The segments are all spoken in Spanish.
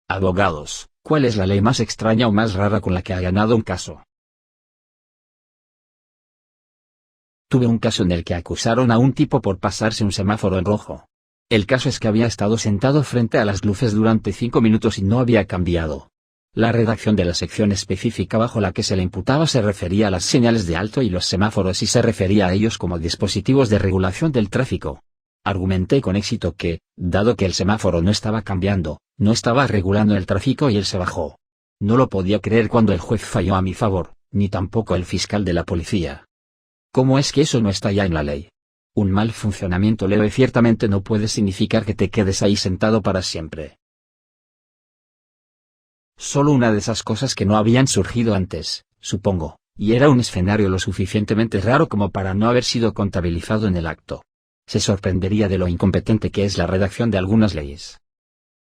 Abogados, ¿cuál es la ley más extraña o más rara con la que ha ganado un caso? Tuve un caso en el que acusaron a un tipo por pasarse un semáforo en rojo. El caso es que había estado sentado frente a las luces durante 5 minutos y no había cambiado. La redacción de la sección específica bajo la que se le imputaba se refería a las señales de alto y los semáforos y se refería a ellos como dispositivos de regulación del tráfico. Argumenté con éxito que, dado que el semáforo no estaba cambiando, no estaba regulando el tráfico y él se bajó. No lo podía creer cuando el juez falló a mi favor, ni tampoco el fiscal de la policía. ¿Cómo es que eso no está ya en la ley? Un mal funcionamiento leve ciertamente no puede significar que te quedes ahí sentado para siempre. Solo una de esas cosas que no habían surgido antes, supongo, y era un escenario lo suficientemente raro como para no haber sido contabilizado en el acto. Se sorprendería de lo incompetente que es la redacción de algunas leyes.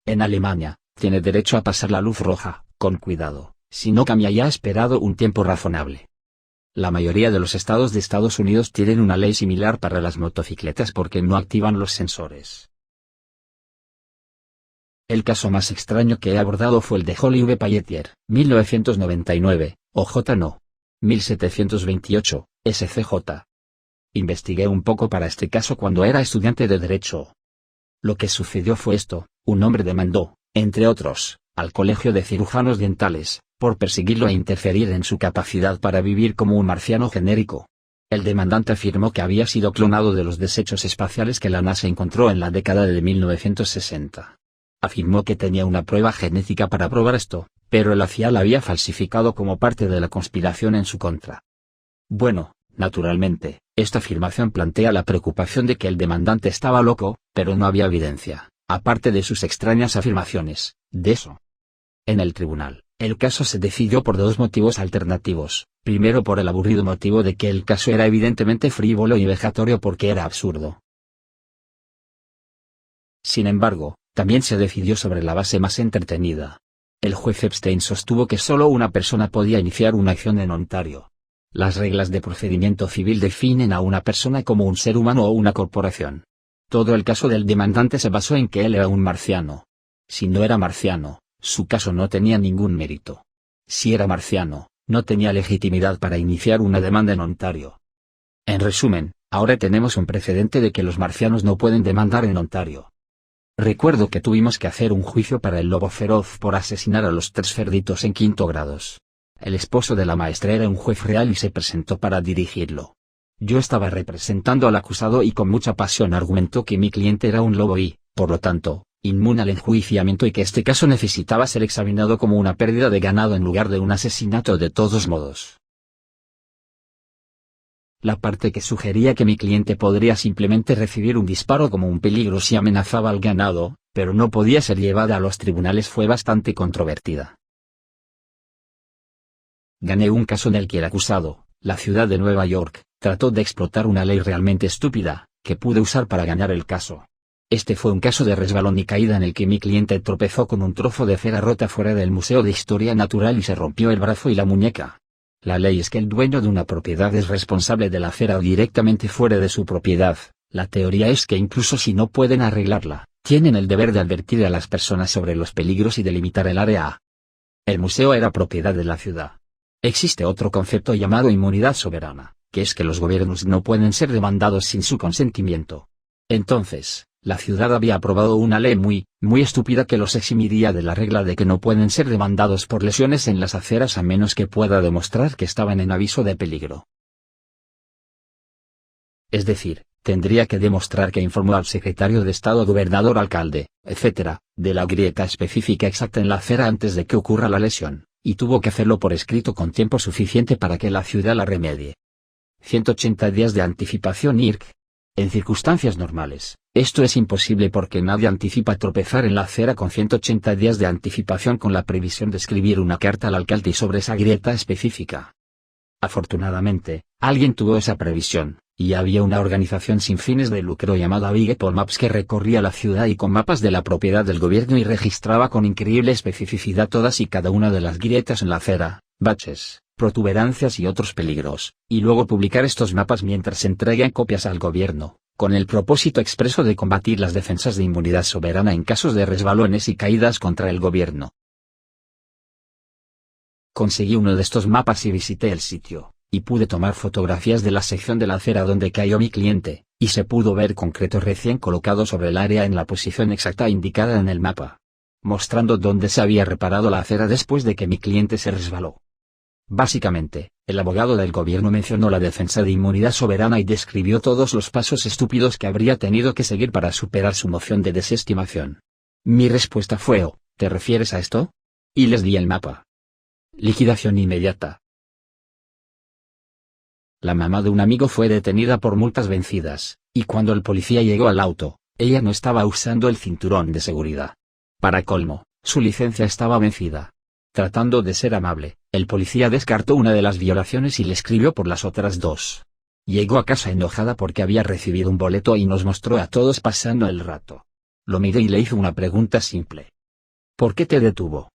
En Alemania, tiene derecho a pasar la luz roja, con cuidado, si no cambia ya ha esperado un tiempo razonable. La mayoría de los estados de Estados Unidos tienen una ley similar para las motocicletas porque no activan los sensores. El caso más extraño que he abordado fue el de Holly V. Pelletier, 1999, OJ No. 1728, SCJ. Investigué un poco para este caso cuando era estudiante de Derecho. Lo que sucedió fue esto: un hombre demandó, entre otros, al Colegio de Cirujanos Dentales, por perseguirlo e interferir en su capacidad para vivir como un marciano genérico. El demandante afirmó que había sido clonado de los desechos espaciales que la NASA encontró en la década de 1960. Afirmó que tenía una prueba genética para probar esto, pero la CIA la había falsificado como parte de la conspiración en su contra. Bueno, naturalmente, esta afirmación plantea la preocupación de que el demandante estaba loco, pero no había evidencia, aparte de sus extrañas afirmaciones, de eso. En el tribunal, el caso se decidió por dos motivos alternativos: primero por el aburrido motivo de que el caso era evidentemente frívolo y vejatorio porque era absurdo. Sin embargo, también se decidió sobre la base más entretenida. El juez Epstein sostuvo que solo una persona podía iniciar una acción en Ontario. Las reglas de procedimiento civil definen a una persona como un ser humano o una corporación. Todo el caso del demandante se basó en que él era un marciano. Si no era marciano, su caso no tenía ningún mérito. Si era marciano, no tenía legitimidad para iniciar una demanda en Ontario. En resumen, ahora tenemos un precedente de que los marcianos no pueden demandar en Ontario. Recuerdo que tuvimos que hacer un juicio para el lobo feroz por asesinar a los 3 cerditos en 5º grados. El esposo de la maestra era un juez real y se presentó para dirigirlo. Yo estaba representando al acusado y con mucha pasión argumentó que mi cliente era un lobo y, por lo tanto, inmune al enjuiciamiento y que este caso necesitaba ser examinado como una pérdida de ganado en lugar de un asesinato de todos modos. La parte que sugería que mi cliente podría simplemente recibir un disparo como un peligro si amenazaba al ganado, pero no podía ser llevada a los tribunales fue bastante controvertida. Gané un caso en el que el acusado, la ciudad de Nueva York, trató de explotar una ley realmente estúpida, que pude usar para ganar el caso. Este fue un caso de resbalón y caída en el que mi cliente tropezó con un trozo de cera rota fuera del Museo de Historia Natural y se rompió el brazo y la muñeca. La ley es que el dueño de una propiedad es responsable de la cera directamente fuera de su propiedad. La teoría es que incluso si no pueden arreglarla, tienen el deber de advertir a las personas sobre los peligros y delimitar el área. El museo era propiedad de la ciudad. Existe otro concepto llamado inmunidad soberana, que es que los gobiernos no pueden ser demandados sin su consentimiento. Entonces, la ciudad había aprobado una ley muy estúpida que los eximiría de la regla de que no pueden ser demandados por lesiones en las aceras a menos que pueda demostrar que estaban en aviso de peligro. Es decir, tendría que demostrar que informó al secretario de Estado, gobernador, alcalde, etc., de la grieta específica exacta en la acera antes de que ocurra la lesión, y tuvo que hacerlo por escrito con tiempo suficiente para que la ciudad la remedie. 180 días de anticipación IRC. En circunstancias normales, esto es imposible porque nadie anticipa tropezar en la acera con 180 días de anticipación con la previsión de escribir una carta al alcalde sobre esa grieta específica. Afortunadamente, alguien tuvo esa previsión, y había una organización sin fines de lucro llamada Big Apple Maps que recorría la ciudad y con mapas de la propiedad del gobierno y registraba con increíble especificidad todas y cada una de las grietas en la acera, baches, protuberancias y otros peligros, y luego publicar estos mapas mientras se entregan copias al gobierno, con el propósito expreso de combatir las defensas de inmunidad soberana en casos de resbalones y caídas contra el gobierno. Conseguí uno de estos mapas y visité el sitio, y pude tomar fotografías de la sección de la acera donde cayó mi cliente, y se pudo ver concreto recién colocado sobre el área en la posición exacta indicada en el mapa, mostrando dónde se había reparado la acera después de que mi cliente se resbaló. Básicamente, el abogado del gobierno mencionó la defensa de inmunidad soberana y describió todos los pasos estúpidos que habría tenido que seguir para superar su moción de desestimación. Mi respuesta fue: «Oh, ¿te refieres a esto?», y les di el mapa. Liquidación inmediata. La mamá de un amigo fue detenida por multas vencidas, y cuando el policía llegó al auto, ella no estaba usando el cinturón de seguridad. Para colmo, su licencia estaba vencida. Tratando de ser amable, el policía descartó una de las violaciones y le escribió por las otras dos. Llegó a casa enojada porque había recibido un boleto y nos mostró a todos pasando el rato. Lo miré y le hice una pregunta simple. ¿Por qué te detuvo?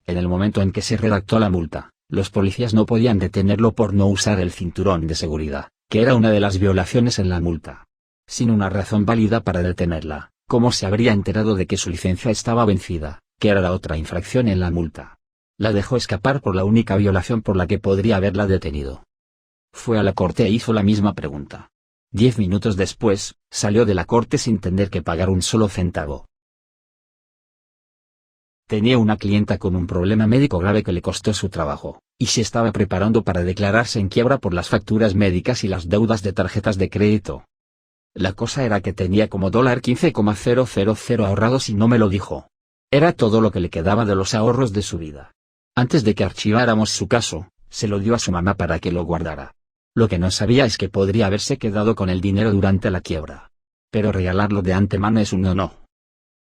En el momento en que se redactó la multa, los policías no podían detenerlo por no usar el cinturón de seguridad, que era una de las violaciones en la multa. Sin una razón válida para detenerla, ¿cómo se habría enterado de que su licencia estaba vencida, que era la otra infracción en la multa? La dejó escapar por la única violación por la que podría haberla detenido. Fue a la corte e hizo la misma pregunta. 10 minutos después, salió de la corte sin tener que pagar un solo centavo. Tenía una clienta con un problema médico grave que le costó su trabajo, y se estaba preparando para declararse en quiebra por las facturas médicas y las deudas de tarjetas de crédito. La cosa era que tenía como $15,000 ahorrados y no me lo dijo. Era todo lo que le quedaba de los ahorros de su vida. Antes de que archiváramos su caso, se lo dio a su mamá para que lo guardara. Lo que no sabía es que podría haberse quedado con el dinero durante la quiebra. Pero regalarlo de antemano es un no.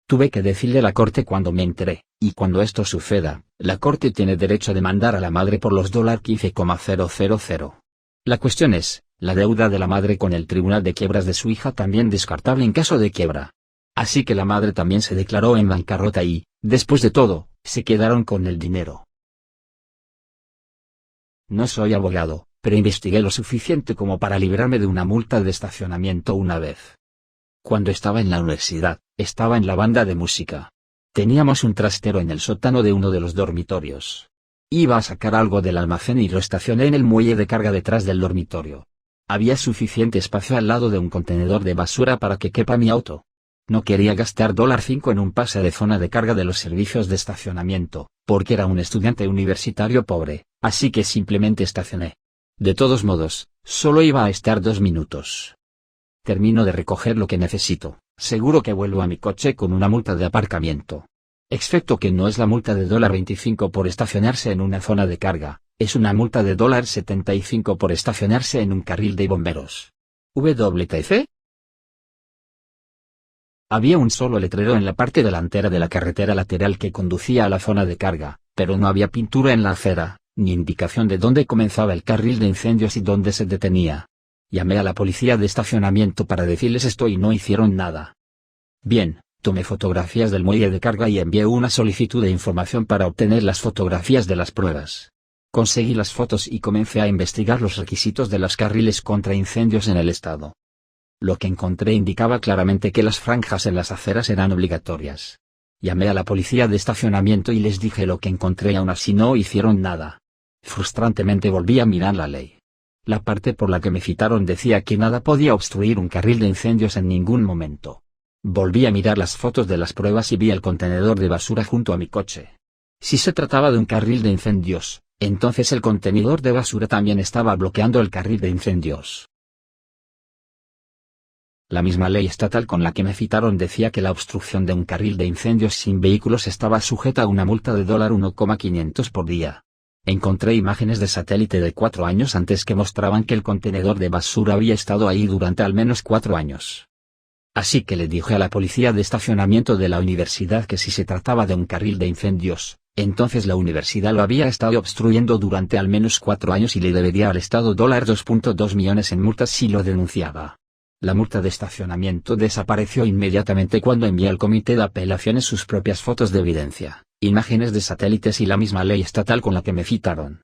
Tuve que decirle a la corte cuando me enteré, y cuando esto suceda, la corte tiene derecho a demandar a la madre por los $15,000. La cuestión es, la deuda de la madre con el tribunal de quiebras de su hija también descartable en caso de quiebra. Así que la madre también se declaró en bancarrota y, después de todo, se quedaron con el dinero. No soy abogado, pero investigué lo suficiente como para librarme de una multa de estacionamiento una vez. Cuando estaba en la universidad, estaba en la banda de música. Teníamos un trastero en el sótano de uno de los dormitorios. Iba a sacar algo del almacén y lo estacioné en el muelle de carga detrás del dormitorio. Había suficiente espacio al lado de un contenedor de basura para que quepa mi auto. No quería gastar $5 en un pase de zona de carga de los servicios de estacionamiento, porque era un estudiante universitario pobre, así que simplemente estacioné. De todos modos, solo iba a estar 2 minutos. Termino de recoger lo que necesito, seguro que vuelvo a mi coche con una multa de aparcamiento. Excepto que no es la multa de $25 por estacionarse en una zona de carga, es una multa de $75 por estacionarse en un carril de bomberos. ¿WTF? Había un solo letrero en la parte delantera de la carretera lateral que conducía a la zona de carga, pero no había pintura en la acera, ni indicación de dónde comenzaba el carril de incendios y dónde se detenía. Llamé a la policía de estacionamiento para decirles esto y no hicieron nada. Bien, tomé fotografías del muelle de carga y envié una solicitud de información para obtener las fotografías de las pruebas. Conseguí las fotos y comencé a investigar los requisitos de los carriles contra incendios en el estado. Lo que encontré indicaba claramente que las franjas en las aceras eran obligatorias. Llamé a la policía de estacionamiento y les dije lo que encontré y aún así no hicieron nada. Frustrantemente volví a mirar la ley. La parte por la que me citaron decía que nada podía obstruir un carril de incendios en ningún momento. Volví a mirar las fotos de las pruebas y vi el contenedor de basura junto a mi coche. Si se trataba de un carril de incendios, entonces el contenedor de basura también estaba bloqueando el carril de incendios. La misma ley estatal con la que me citaron decía que la obstrucción de un carril de incendios sin vehículos estaba sujeta a una multa de $1,500 por día. Encontré imágenes de satélite de 4 años antes que mostraban que el contenedor de basura había estado ahí durante al menos 4 años. Así que le dije a la policía de estacionamiento de la universidad que si se trataba de un carril de incendios, entonces la universidad lo había estado obstruyendo durante al menos 4 años y le debería al Estado $2.2 millones en multas si lo denunciaba. La multa de estacionamiento desapareció inmediatamente cuando envié al comité de apelaciones sus propias fotos de evidencia, imágenes de satélites y la misma ley estatal con la que me citaron.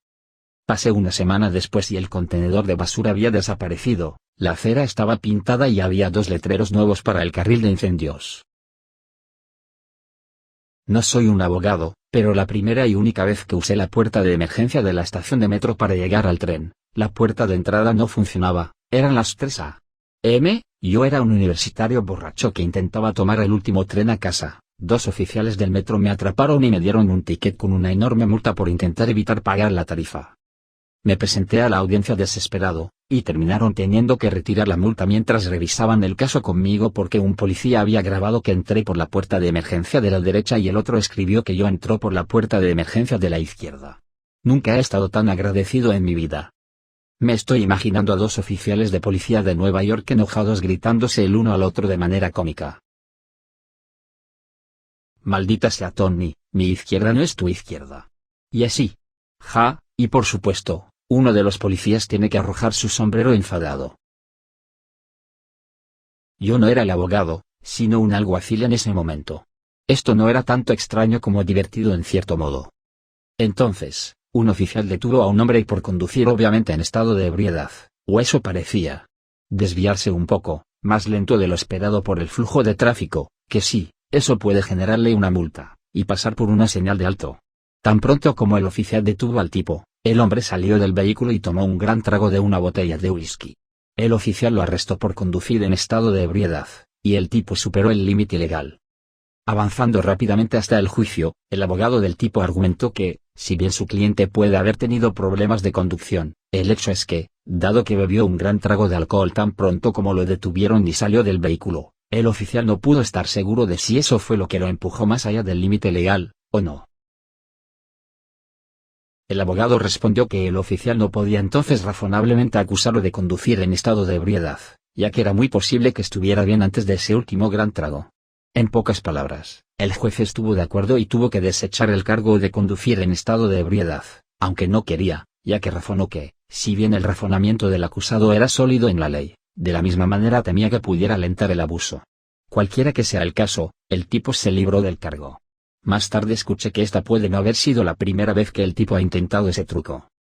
Pasé una semana después y el contenedor de basura había desaparecido, La acera estaba pintada y había 2 letreros nuevos para el carril de incendios. No soy un abogado, pero la primera y única vez que usé la puerta de emergencia de la estación de metro para llegar al tren, la puerta de entrada no funcionaba, eran las 3 a.m., yo era un universitario borracho que intentaba tomar el último tren a casa. 2 oficiales del metro me atraparon y me dieron un ticket con una enorme multa por intentar evitar pagar la tarifa. Me presenté a la audiencia desesperado, y terminaron teniendo que retirar la multa mientras revisaban el caso conmigo porque un policía había grabado que entré por la puerta de emergencia de la derecha y el otro escribió que yo entró por la puerta de emergencia de la izquierda. Nunca he estado tan agradecido en mi vida. Me estoy imaginando a 2 oficiales de policía de Nueva York enojados gritándose el uno al otro de manera cómica. Maldita sea Tony, mi izquierda no es tu izquierda. Y así. Ja, y por supuesto, uno de los policías tiene que arrojar su sombrero enfadado. Yo no era el abogado, sino un alguacil en ese momento. Esto no era tanto extraño como divertido en cierto modo. Entonces, un oficial detuvo a un hombre por conducir obviamente en estado de ebriedad, o eso parecía. Desviarse un poco, más lento de lo esperado por el flujo de tráfico, que sí. Eso puede generarle una multa, y pasar por una señal de alto. Tan pronto como el oficial detuvo al tipo, el hombre salió del vehículo y tomó un gran trago de una botella de whisky. El oficial lo arrestó por conducir en estado de ebriedad, y el tipo superó el límite legal. Avanzando rápidamente hasta el juicio, el abogado del tipo argumentó que, si bien su cliente puede haber tenido problemas de conducción, el hecho es que, dado que bebió un gran trago de alcohol tan pronto como lo detuvieron y salió del vehículo, el oficial no pudo estar seguro de si eso fue lo que lo empujó más allá del límite legal, o no. El abogado respondió que el oficial no podía entonces razonablemente acusarlo de conducir en estado de ebriedad, ya que era muy posible que estuviera bien antes de ese último gran trago. En pocas palabras, el juez estuvo de acuerdo y tuvo que desechar el cargo de conducir en estado de ebriedad, aunque no quería, ya que razonó que, si bien el razonamiento del acusado era sólido en la ley, de la misma manera temía que pudiera alentar el abuso. Cualquiera que sea el caso, el tipo se libró del cargo. Más tarde escuché que esta puede no haber sido la primera vez que el tipo ha intentado ese truco.